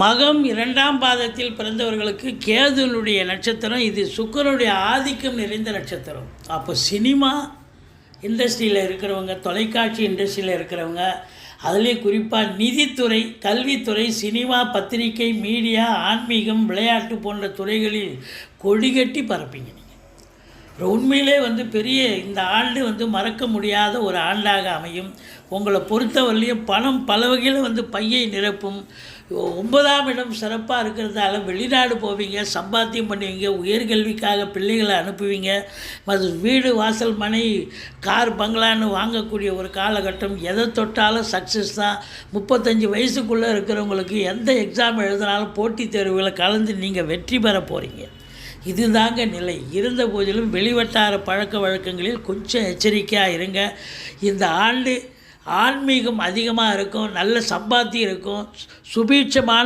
மகம் 2ஆம் பாதத்தில் பிறந்தவர்களுக்கு கேதுனுடைய நட்சத்திரம். இது சுக்கிரனுடைய ஆதிக்கம் நிறைந்த நட்சத்திரம். அப்போ சினிமா இண்டஸ்ட்ரியில் இருக்கிறவங்க, தொலைக்காட்சி இண்டஸ்ட்ரியில் இருக்கிறவங்க, அதுலேயும் குறிப்பாக நிதித்துறை, கல்வித்துறை, சினிமா, பத்திரிகை, மீடியா, ஆன்மீகம், விளையாட்டு போன்ற துறைகளில் கொடிகட்டி பரப்பிங்க. நீங்கள் உண்மையிலே பெரிய இந்த ஆண்டு மறக்க முடியாத ஒரு ஆண்டாக அமையும். உங்களை பொறுத்தவரையிலையும் பணம் பல வகையில் பையை நிரப்பும். 9ஆம் இடம் சிறப்பாக இருக்கிறதால வெளிநாடு போவீங்க, சம்பாத்தியம் பண்ணுவீங்க, உயர்கல்விக்காக பிள்ளைகளை அனுப்புவீங்க. வீடு, வாசல், மனை, கார், பங்களான்னு வாங்கக்கூடிய ஒரு காலகட்டம். எதை தொட்டாலும் சக்ஸஸ் தான். 35 வயசுக்குள்ளே இருக்கிறவங்களுக்கு எந்த எக்ஸாம் எழுதினாலும் போட்டித் தேர்வுகளை கலந்து நீங்கள் வெற்றி பெற போகிறீங்க. இதுதாங்க நிலை. இருந்த போதிலும் வெளிவட்டார பழக்க வழக்கங்களில் கொஞ்சம் எச்சரிக்கையாக இருங்க. இந்த ஆண்டு ஆன்மீகம் அதிகமாக இருக்கும், நல்ல சம்பாத்தியம் இருக்கும், சுபீட்சமான